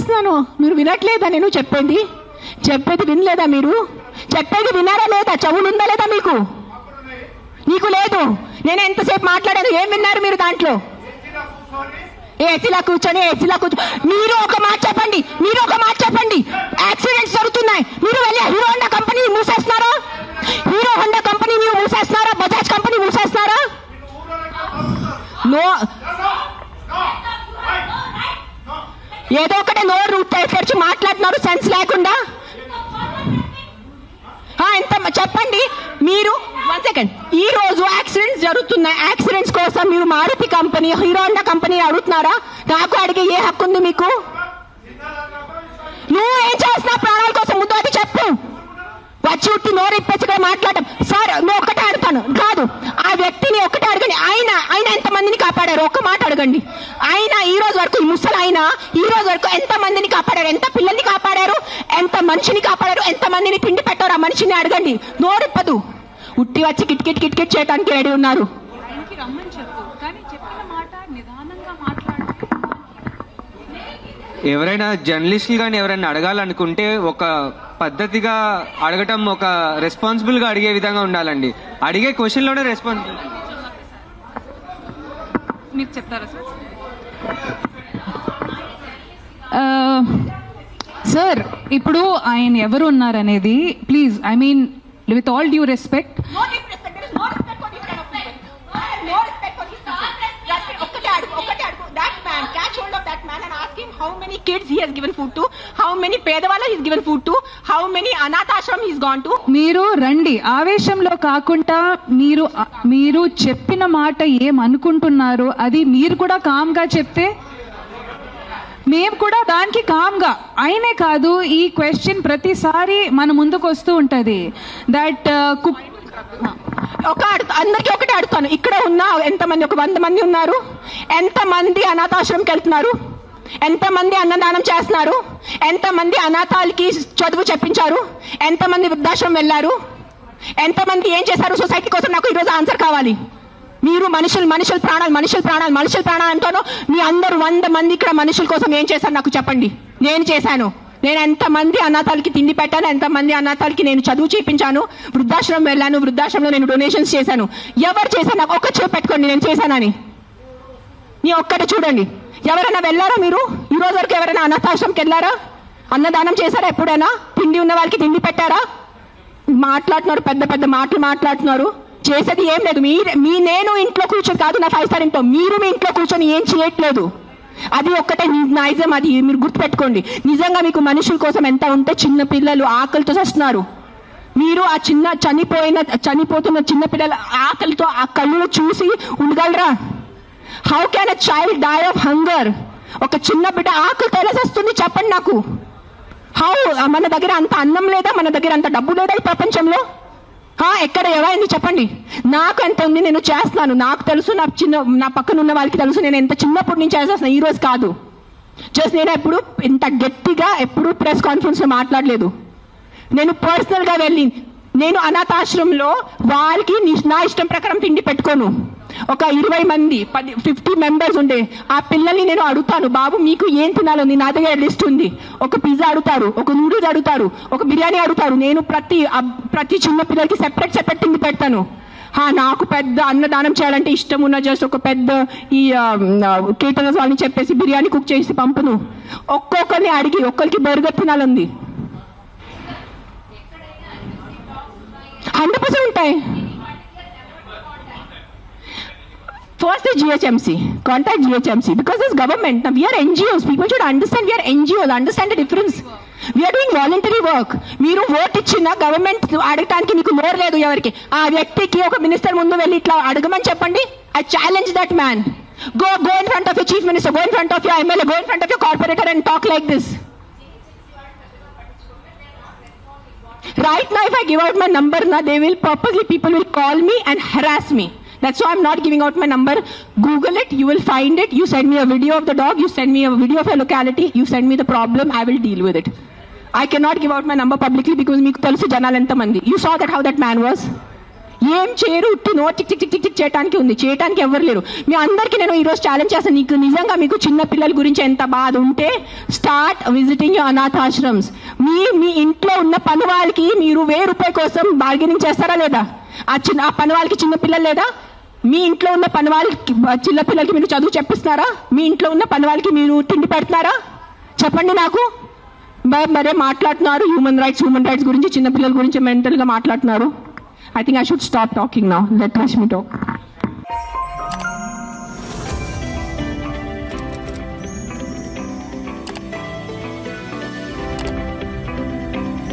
చేస్తున్నాను, మీరు వినట్లేదా? నేను చెప్పేది వినలేదా? మీరు చెప్పేది వినారా లేదా? చెవులు ఉందా లేదా మీకు? నీకు లేదు. నేను ఎంతసేపు మాట్లాడాను, ఏం విన్నారు మీరు దాంట్లో? ఏసీలా కూర్చొని మీరు ఒక మాట చెప్పండి, యాక్సిడెంట్స్ జరుగుతున్నాయి, మీరు వెళ్ళి హీరో హోండా కంపెనీ మూసేస్తున్నారా? బజాజ్ కంపెనీ మూసేస్తున్నారా? ఏదో ఒకటే నోరు తెరిచి మాట్లాడుతున్నారు సెన్స్ లేకుండా. ఎంత చెప్పండి మీరు. 1 సెకండ్. ఈ రోజు యాక్సిడెంట్స్ జరుగుతున్నాయి, యాక్సిడెంట్స్ కోసం మీరు Maruti company, Hero Honda company అడుగుతున్నారా? నాకు అడిగే ఏ హక్కు ఉంది మీకు? నువ్వు ఏం చేస్తున్నావు ప్రాణాల కోసం? ముందు అది చెప్పు. వచ్చి ఉట్టి నోరు ఇప్పేసి మాట్లాడటం. సార్ నువ్వు ఒక్కటే అడుగుతాను కాదు, ఆ వ్యక్తిని ఒక్కటే అడగండి. ఆయన ఎంతమందిని కాపాడారు? ఒక్క మాట అడగండి. ఆయన ఈ రోజు వరకు, ఈ ముసలి ఆయన ఈ రోజు వరకు ఎంత మందిని కాపాడారు? ఎంత పిల్లల్ని కాపాడారు? ఎంత మనిషిని కాపాడారు? ఎంత మందిని తిండి పెట్టారు? ఆ మనిషిని అడగండి. నోరిప్పదు. ఉట్టి వచ్చి కిట్ చేయడానికి రెడీ ఉన్నారు. ఎవరైనా జర్నలిస్టులు కానీ ఎవరైనా అడగాలనుకుంటే ఒక పద్ధతిగా అడగటం, ఒక రెస్పాన్సిబుల్ గా అడిగే విధంగా ఉండాలండి. అడిగే క్వశ్చన్ లోనే రెస్పాన్సిబుల్. మీరు చెప్తారా సార్? ఇప్పుడు ఆయన ఎవరు ఉన్నారనేది please, I mean with all due respect, how many kids he has given food to, how many పేదవాళ్ళ he has given food to, how many అనాథాశ్రమం he has gone to. మీరు రండి, ఆవేశంలో కాకుండా మీరు చెప్పిన మాట ఏమనుకుంటున్నారు అది మీరు కూడా కామ్ గా చెప్తే మేము కూడా దానికి కామ్ గా. అయినే కాదు, ఈ క్వశ్చన్ ప్రతిసారి మన ముందుకు వస్తూ ఉంటది. దట్ అందరికీ ఒకటే అడుగుతాను, ఇక్కడ ఉన్న ఎంతమంది, ఒక 100 మంది ఉన్నారు, ఎంతమంది అనాథాశ్రమంకి వెళ్తున్నారు? ఎంతమంది అన్నదానం చేస్తున్నారు? ఎంతమంది అనాథాలకి చదువు చెప్పించారు? ఎంతమంది వృద్ధాశ్రమం వెళ్ళారు? ఎంతమంది ఏం చేశారు సొసైటీ కోసం? నాకు ఈరోజు ఆన్సర్ కావాలి. మీరు మనుషుల ప్రాణాలు అంటాను. మీ అందరూ 100 మంది ఇక్కడ మనుషుల కోసం ఏం చేశారు నాకు చెప్పండి. నేను చేశాను. నేను ఎంతమంది అనాథాలకి తిండి పెట్టాను, ఎంతమంది అనాథాలకి నేను చదువు చేయించాను, వృద్ధాశ్రమం వెళ్ళాను, వృద్ధాశ్రమంలో నేను డొనేషన్స్ చేశాను. ఎవరు చేశాను? నాకు ఒక్క చేపు పెట్టుకోండి నేను చేశానని. నీ ఒక్కటి చూడండి. ఎవరైనా వెళ్ళారా మీరు? ఈ రోజు వరకు ఎవరైనా అనాథాశ్రమంకి వెళ్ళారా? అన్నదానం చేశారా ఎప్పుడైనా? తిండి ఉన్న వాళ్ళకి తిండి పెట్టారా? మాట్లాడుతున్నారు, పెద్ద మాటలు మాట్లాడుతున్నారు. చేసేది ఏం లేదు. నేను ఇంట్లో కూర్చొని కాదు, నా 5 స్టార్ ఇంట్లో, మీరు మీ ఇంట్లో కూర్చొని ఏం చేయట్లేదు. అది ఒక్కటే నైజం. అది మీరు గుర్తుపెట్టుకోండి. నిజంగా మీకు మనుషుల కోసం ఎంత ఉంటే, చిన్న పిల్లలు ఆకలితో వస్తున్నారు. మీరు ఆ చనిపోతున్న చిన్న పిల్లల ఆకలితో ఆ కళ్ళు చూసి ఉండగలరా? How can a child die of hunger? ఒక చిన్న బిడ్డ ఆకలితో ఎలా వస్తుంది చెప్పండి నాకు. హౌ? మన దగ్గర అంత అన్నం లేదా? మన దగ్గర అంత డబ్బు లేదా ఈ ప్రపంచంలో? ఎక్కడ ఎవరైంది చెప్పండి. నాకు ఎంత ఉంది, నేను చేస్తున్నాను. నాకు తెలుసు, నా పక్కన ఉన్న వాళ్ళకి తెలుసు. నేను ఎంత చిన్నప్పటి నుంచి చేసేస్తున్నాను, ఈ రోజు కాదు. నేను ఎప్పుడు ఇంత గట్టిగా ఎప్పుడు ప్రెస్ కాన్ఫరెన్స్ లో మాట్లాడలేదు. నేను పర్సనల్ గా వెళ్ళి, నేను అనాథాశ్రమంలో వాళ్ళకి నా ఇష్టం ప్రకారం తిండి పెట్టుకోను. ఒక 20 మంది 50 మెంబర్స్ ఉండే ఆ పిల్లల్ని నేను అడుగుతాను, బాబు మీకు ఏం తినాలో? నా దగ్గర లిస్ట్ ఉంది. ఒక పిజ్జా అడుగుతారు, ఒక నూడిల్స్ అడుగుతారు, ఒక బిర్యానీ అడుగుతారు. నేను ప్రతి చిన్న పిల్లలకి సెపరేట్ తిండి పెడతాను. నాకు పెద్ద అన్నదానం చేయాలంటే ఇష్టం ఉన్న జస్ట్ ఒక పెద్ద ఈ కేటరర్స్ వాళ్ళని చెప్పేసి బిర్యానీ కుక్ చేసి పంపును. ఒక్కొక్కరిని అడిగి ఒక్కరికి బర్గర్ తినాలంది. 100% ఉంటాయి. First is GHMC. Contact GHMC because this government. Now we are NGOs. People should understand we are NGOs. Understand the difference. We are doing voluntary work. మీరు ఓట్ ఇచ్చిన గవర్నమెంట్ అడగటానికి మీకు నోరు లేదు ఎవరికి. ఆ వ్యక్తికి ఒక మినిస్టర్ ముందు వెళ్ళి ఇట్లా అడగమని చెప్పండి. I challenge that man. Go in front of your chief minister. Go in front of your MLA. Go in front of your corporator and talk like this. Right now, if I give out my number, people will call me and harass me. That's why I'm not giving out my number. Google it, you will find it. You send me a video of the dog, you send me a video of a locality, you send me the problem, I will deal with it. I cannot give out my number publicly because meeku telusu janalu enta mandi. You saw that how that man was. ఏం చేయరు, no tick tick tick tick tick చేయడానికి ఉంది, చేయడానికి ఎవరు లేరు. మీ అందరికీ నేను ఈరోజు ఛాలెంజ్ చేస్తాను, నీకు నిజంగా మీకు చిన్న పిల్లల గురించి ఎంత బాధ ఉంటే స్టార్ట్ విజిటింగ్ యువర్ అనాథాశ్రమ్స్. మీ ఇంట్లో ఉన్న పని వాళ్ళకి మీరు ₹1000 కోసం బార్గెనింగ్ చేస్తారా లేదా? ఆ పని వాళ్ళకి చిన్న పిల్లలు లేదా? మీ ఇంట్లో ఉన్న పని వాళ్ళకి చిన్న పిల్లలకి మీరు చదువు చెప్పిస్తున్నారా? మీ ఇంట్లో ఉన్న పని వాళ్ళకి మీరు తిండి పెడుతున్నారా? చెప్పండి నాకు. మరే మాట్లాడుతున్నారు హ్యూమన్ రైట్స్ గురించి, చిన్న పిల్లల గురించి మెంటల్గా మాట్లాడుతున్నారు. I think I should stop talking now. Let Rashmi talk.